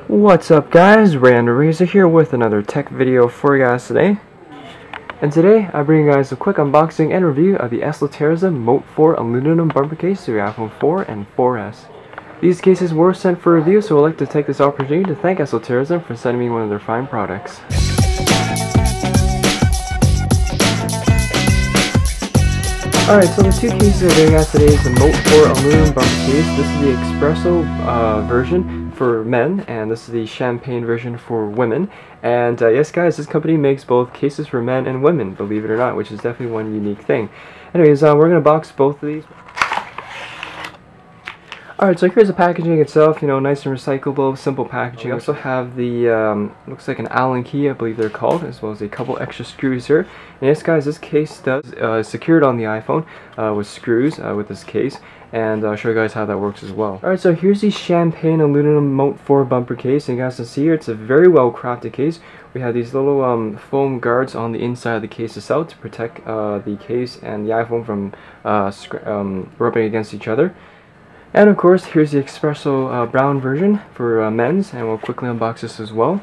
What's up guys, Random Razor here with another tech video for you guys today. And today I bring you guys a quick unboxing and review of the Esoterism Moat 4 aluminum bumper case to your iPhone 4 and 4S. These cases were sent for review, so I'd like to take this opportunity to thank Esoterism for sending me one of their fine products. Alright, so the two cases I bring out today is the Moat 4 aluminum bumper case. This is the espresso version for men, and this is the champagne version for women. And yes guys, this company makes both cases for men and women, believe it or not, which is definitely one unique thing. Anyways, we're going to box both of these. Alright, so here's the packaging itself, you know, nice and recyclable, simple packaging. We also have the, looks like an Allen key, I believe they're called, as well as a couple extra screws here. And yes guys, this case does secured on the iPhone with screws with this case, and I'll show you guys how that works as well. Alright, so here's the Champagne Aluminum Moat 4 bumper case, and you guys can see here, it's a very well crafted case. We have these little foam guards on the inside of the case itself to protect the case and the iPhone from rubbing against each other. And of course, here's the espresso brown version for men's, and we'll quickly unbox this as well.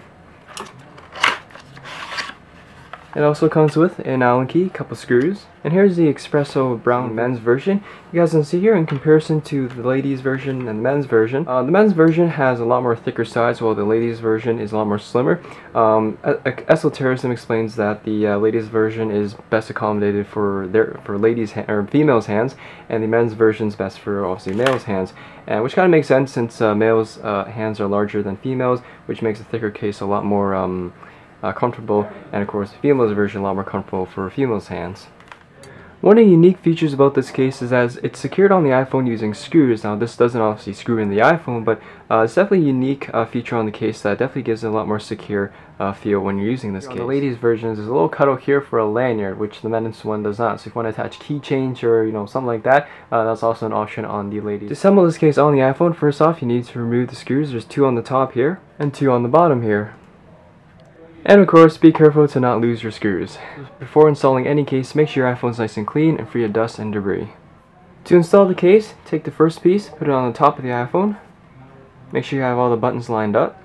It also comes with an Allen key, a couple screws, and here's the espresso brown men's version. You guys can see here in comparison to the ladies version and the men's version. The men's version has a lot more thicker sides, while the ladies version is a lot more slimmer. Esoterism explains that the ladies version is best accommodated for ladies or females' hands, and the men's version is best for obviously males' hands. And which kind of makes sense since males' hands are larger than females, which makes a thicker case a lot more comfortable, and of course the female's version a lot more comfortable for females' hands. One of the unique features about this case is that it's secured on the iPhone using screws. Now this doesn't obviously screw in the iPhone, but it's definitely a unique feature on the case that definitely gives it a lot more secure feel when you're using this case. The ladies version, there's a little cutout here for a lanyard, which the men's one does not. So if you want to attach keychains or something like that, that's also an option on the ladies. To assemble this case on the iPhone, first off you need to remove the screws. There's two on the top here and two on the bottom here. And of course, be careful to not lose your screws. Before installing any case, make sure your iPhone is nice and clean and free of dust and debris. To install the case, take the first piece, put it on the top of the iPhone. Make sure you have all the buttons lined up.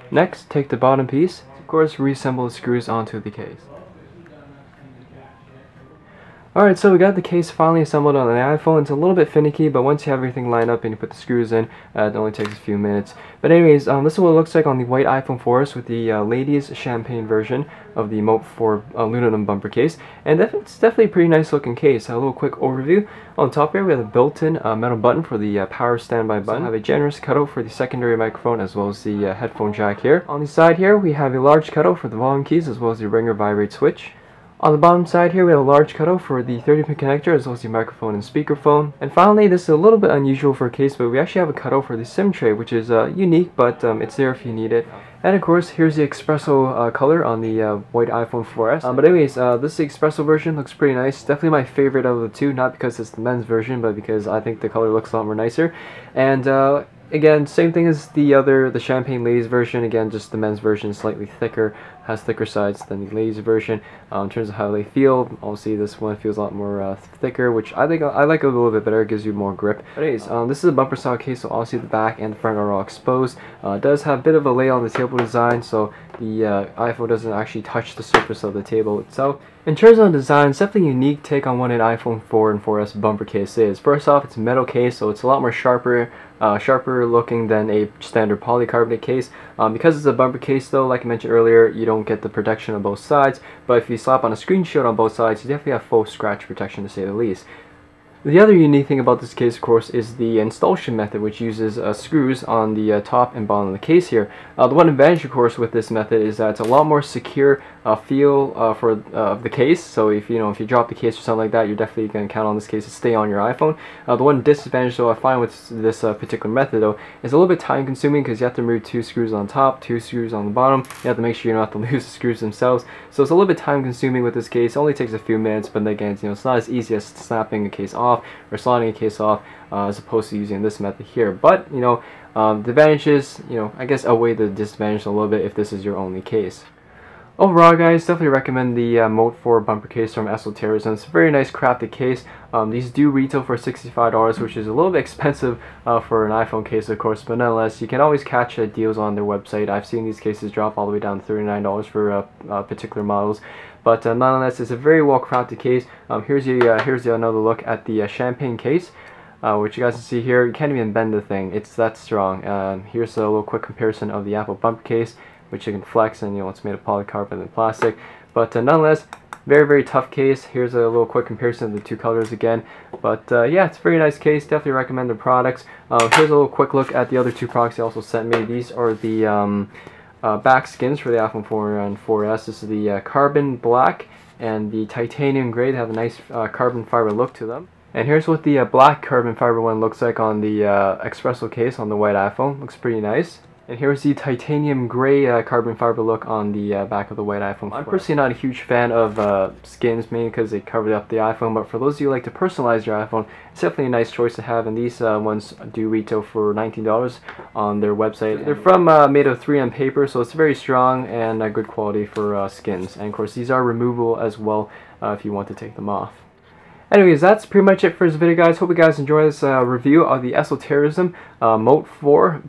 Next, take the bottom piece. Of course, reassemble the screws onto the case. Alright, so we got the case finally assembled on the iPhone. It's a little bit finicky, but once you have everything lined up and you put the screws in, it only takes a few minutes. But anyways, this is what it looks like on the white iPhone 4S with the ladies champagne version of the Moat 4 aluminum bumper case. And it's definitely a pretty nice looking case. A little quick overview. On top here we have a built-in metal button for the power standby button. We have a generous cutout for the secondary microphone as well as the headphone jack here. On the side here we have a large cutout for the volume keys as well as the ringer vibrate switch. On the bottom side here we have a large cutout for the 30-pin connector as well as the microphone and speakerphone. And finally, this is a little bit unusual for a case, but we actually have a cutout for the SIM tray, which is unique, but it's there if you need it. And of course, here's the espresso color on the white iPhone 4S. But anyways, this espresso version looks pretty nice. Definitely my favorite of the two, not because it's the men's version, but because I think the color looks a lot more nicer. And again, same thing as the champagne ladies version. Again, just the men's version is slightly thicker, has thicker sides than the ladies version. In terms of how they feel, obviously this one feels a lot more thicker, which I think I like a little bit better. It gives you more grip. But anyways, this is a bumper style case, so obviously the back and the front are all exposed. It does have a bit of a lay on the table design, so the iPhone doesn't actually touch the surface of the table itself. In terms of design, it's definitely a unique take on what an iPhone 4 and 4S bumper case is. First off, it's a metal case, so it's a lot more sharper looking than a standard polycarbonate case. Because it's a bumper case though, like I mentioned earlier, you don't get the protection on both sides, but if you slap on a screen shield on both sides, you definitely have full scratch protection to say the least. The other unique thing about this case, of course, is the installation method, which uses screws on the top and bottom of the case here. The one advantage, of course, with this method is that it's a lot more secure feel for the case. So if you drop the case or something like that, you're definitely going to count on this case to stay on your iPhone. The one disadvantage, though, I find with this particular method, though, is a little bit time consuming because you have to remove two screws on top, two screws on the bottom. You have to make sure you don't have to lose the screws themselves. So it's a little bit time consuming with this case. It only takes a few minutes, but again, it's not as easy as snapping a case off or sliding a case off as opposed to using this method here. But the advantages, I guess outweigh the disadvantage a little bit if this is your only case. Overall, guys, definitely recommend the Moat 4 bumper case from Esoterism. It's a very nice crafted case. These do retail for $65, which is a little bit expensive for an iPhone case, of course, but nonetheless, you can always catch deals on their website. I've seen these cases drop all the way down to $39 for particular models, but nonetheless, it's a very well crafted case. Here's another look at the champagne case. Which you guys can see here. You can't even bend the thing, it's that strong. Here's a little quick comparison of the Apple bumper case, which you can flex, and it's made of polycarbonate and plastic, but nonetheless, very tough case. Here's a little quick comparison of the two colors again, but yeah, it's a very nice case. Definitely recommend the products. Here's a little quick look at the other two products they also sent me. These are the back skins for the iPhone 4 and 4S. This is the carbon black and the titanium gray. They have a nice carbon fiber look to them. And here's what the black carbon fiber one looks like on the espresso case on the white iPhone. Looks pretty nice. And here's the titanium gray carbon fiber look on the back of the white iPhone. I'm personally not a huge fan of skins, mainly because they cover up the iPhone, but for those of you who like to personalize your iPhone, it's definitely a nice choice to have, and these ones do retail for $19 on their website. They're from made of 3M paper, so it's very strong and good quality for skins. And of course, these are removable as well if you want to take them off. Anyways, that's pretty much it for this video, guys. Hope you guys enjoy this review of the Esoterism Moat 4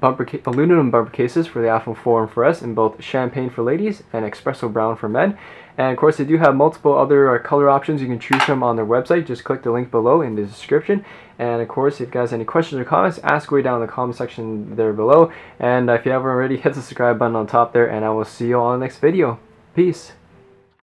aluminum bumper cases for the iPhone 4 and 4S in both champagne for ladies and espresso brown for men. And of course, they do have multiple other color options you can choose from on their website. Just click the link below in the description. And of course, if you guys have any questions or comments, ask way down in the comment section there below. And if you haven't already, hit the subscribe button on top there, and I will see you all in the next video. Peace.